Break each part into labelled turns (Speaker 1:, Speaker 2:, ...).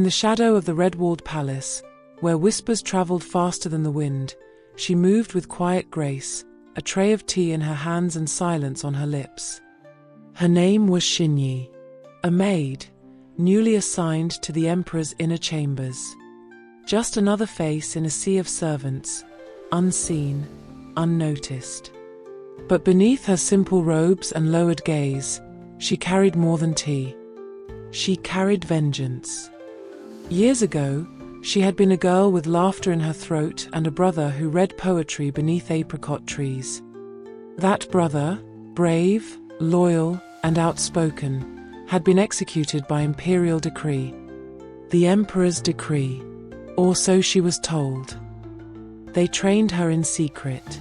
Speaker 1: the shadow of the red-walled palace, where whispers traveled faster than the wind, she moved with quiet grace, a tray of tea in her hands and silence on her lips. Her name was Xinyi, a maid, newly assigned to the emperor's inner chambers. Just another face in a sea of servants, unseen, unnoticed. But beneath her simple robes and lowered gaze, she carried more than tea. She carried vengeance. Years ago, she had been a girl with laughter in her throat and a brother who read poetry beneath apricot trees. That brother, brave, loyal, and outspoken, had been executed by imperial decree. The emperor's decree, or so she was told. They trained her in secret,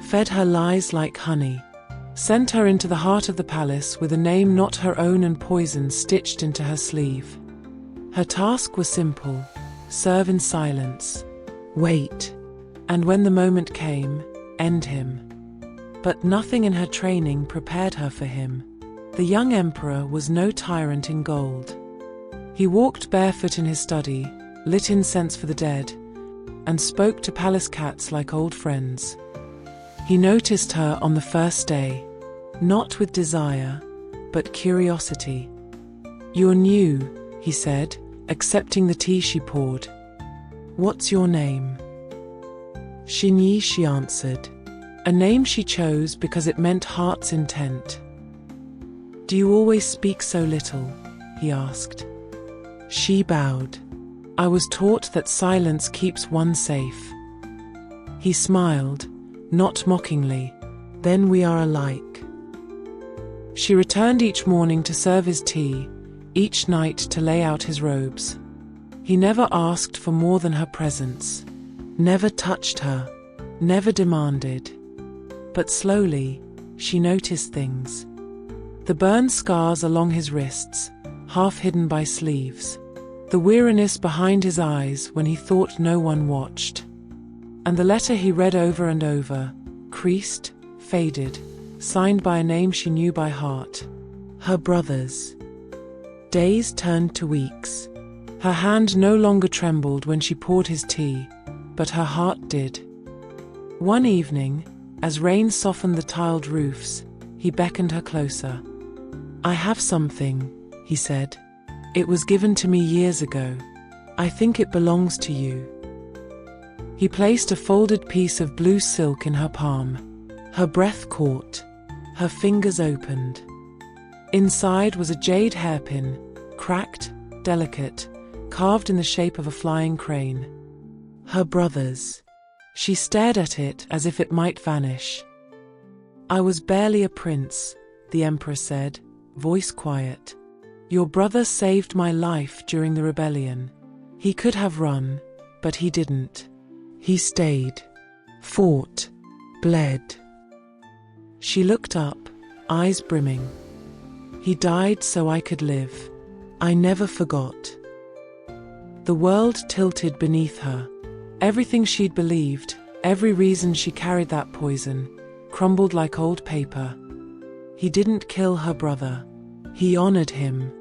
Speaker 1: fed her lies like honey, sent her into the heart of the palace with a name not her own and poison stitched into her sleeve. Her task was simple: serve in silence, wait, and when the moment came, end him. But nothing in her training prepared her for him. The young emperor was no tyrant in gold. He walked barefoot in his study, lit incense for the dead, and spoke to palace cats like old friends. He noticed her on the first day, not with desire, but curiosity. "You're new," he said, accepting the tea she poured. "What's your name?" "Xinyi," she answered, a name she chose because it meant heart's intent. "Do you always speak so little?" he asked. She bowed. "I was taught that silence keeps one safe." He smiled, not mockingly. "Then we are alike." She returned each morning to serve his tea, each night to lay out his robes. He never asked for more than her presence, never touched her, never demanded. But slowly, she noticed things. The burned scars along his wrists, half hidden by sleeves. The weariness behind his eyes when he thought no one watched. And the letter he read over and over, creased, faded, signed by a name she knew by heart. Her brother's. Days turned to weeks. Her hand no longer trembled when she poured his tea, but her heart did. One evening, as rain softened the tiled roofs, he beckoned her closer. "I have something," he said. "It was given to me years ago. I think it belongs to you." He placed a folded piece of blue silk in her palm. Her breath caught. Her fingers opened. Inside was a jade hairpin, cracked, delicate, carved in the shape of a flying crane. Her brother's. She stared at it as if it might vanish. "I was barely a prince," the emperor said, voice quiet. "Your brother saved my life during the rebellion. He could have run, but he didn't. He stayed, fought, bled." She looked up, eyes brimming. "He died so I could live. I never forgot." The world tilted beneath her. Everything she'd believed, every reason she carried that poison, crumbled like old paper. He didn't kill her brother. He honored him.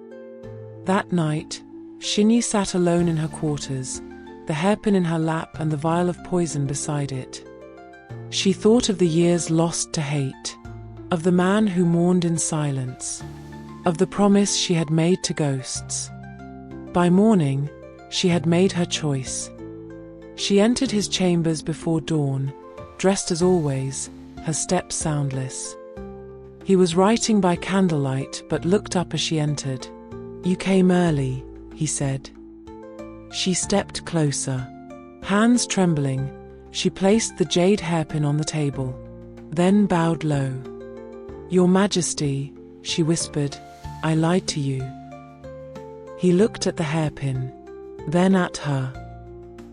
Speaker 1: That night, Xinyi sat alone in her quarters, the hairpin in her lap and the vial of poison beside it. She thought of the years lost to hate, of the man who mourned in silence, of the promise she had made to ghosts. By morning, she had made her choice. She entered his chambers before dawn, dressed as always, her steps soundless. He was writing by candlelight but looked up as she entered. "You came early," he said. She stepped closer. Hands trembling, she placed the jade hairpin on the table, then bowed low. "Your Majesty," she whispered, "I lied to you." He looked at the hairpin, then at her.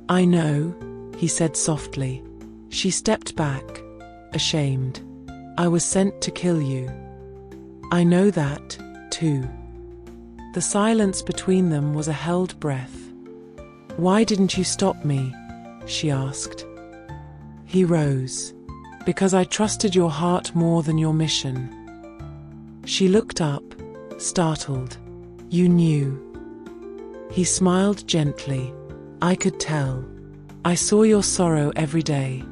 Speaker 1: "I know," he said softly. She stepped back, ashamed. "I was sent to kill you." "I know that, too." The silence between them was a held breath. "Why didn't you stop me?" she asked. He rose. "Because I trusted your heart more than your mission." She looked up, startled. "You knew." He smiled gently. I could tell. I saw your sorrow every day.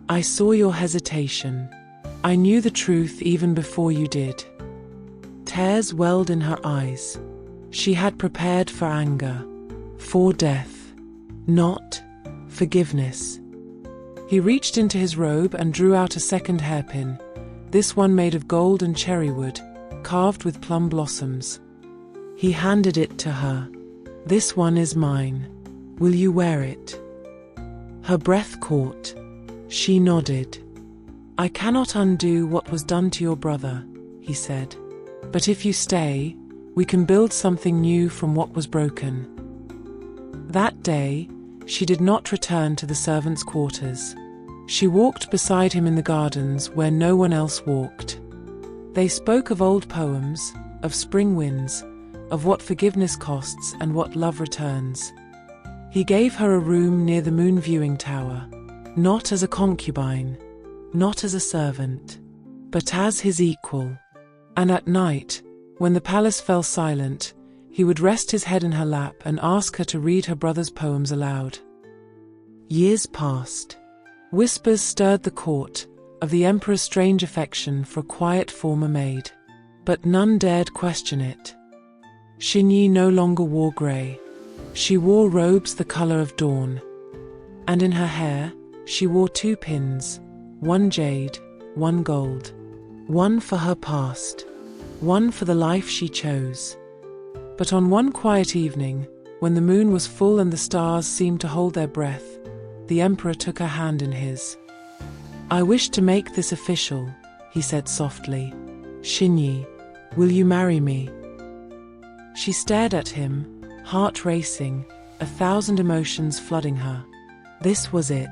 Speaker 1: I saw your hesitation. I knew the truth even before you did. Tears welled in her eyes. She had prepared for anger, for death, not forgiveness. He reached into his robe and drew out a second hairpin, this one made of gold and cherry wood, carved with plum blossoms. He handed it to her. This one is mine. Will you wear it? Her breath caught. She nodded. I cannot undo what was done to your brother, he said. But if you stay, we can build something new from what was broken. That day, she did not return to the servants' quarters. She walked beside him in the gardens where no one else walked. They spoke of old poems, of spring winds, of what forgiveness costs and what love returns. He gave her a room near the moon viewing tower, not as a concubine, not as a servant, but as his equal. And at night, when the palace fell silent, he would rest his head in her lap and ask her to read her brother's poems aloud. Years passed. Whispers stirred the court of the emperor's strange affection for a quiet former maid, but none dared question it. Xinyi no longer wore grey. She wore robes the color of dawn. And in her hair, she wore 2 pins, one jade, one gold, one for her past, one for the life she chose. But on one quiet evening, when the moon was full and the stars seemed to hold their breath, the emperor took her hand in his. I wish to make this official, he said softly. Xinyi, will you marry me? She stared at him, heart racing, 1,000 emotions flooding her. This was it.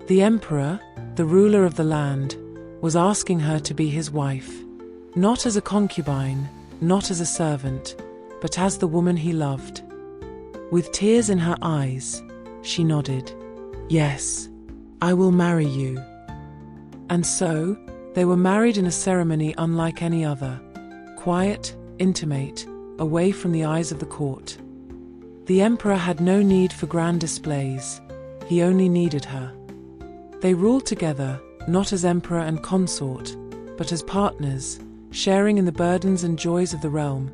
Speaker 1: The emperor, the ruler of the land, was asking her to be his wife, not as a concubine, not as a servant, but as the woman he loved. With tears in her eyes, she nodded. Yes, I will marry you. And so, they were married in a ceremony unlike any other, quiet, intimate, away from the eyes of the court. The emperor had no need for grand displays, he only needed her. They ruled together, not as emperor and consort, but as partners, sharing in the burdens and joys of the realm,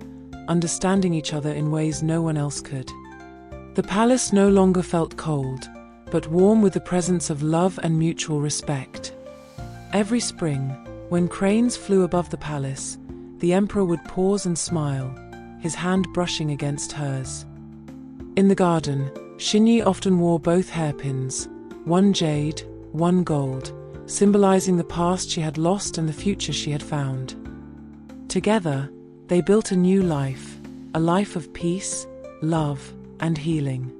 Speaker 1: understanding each other in ways no one else could. The palace no longer felt cold, but warm with the presence of love and mutual respect. Every spring, when cranes flew above the palace, the emperor would pause and smile, his hand brushing against hers. In the garden, Xinyi often wore both hairpins, one jade, one gold, symbolizing the past she had lost and the future she had found. Together, they built a new life, a life of peace, love, and healing.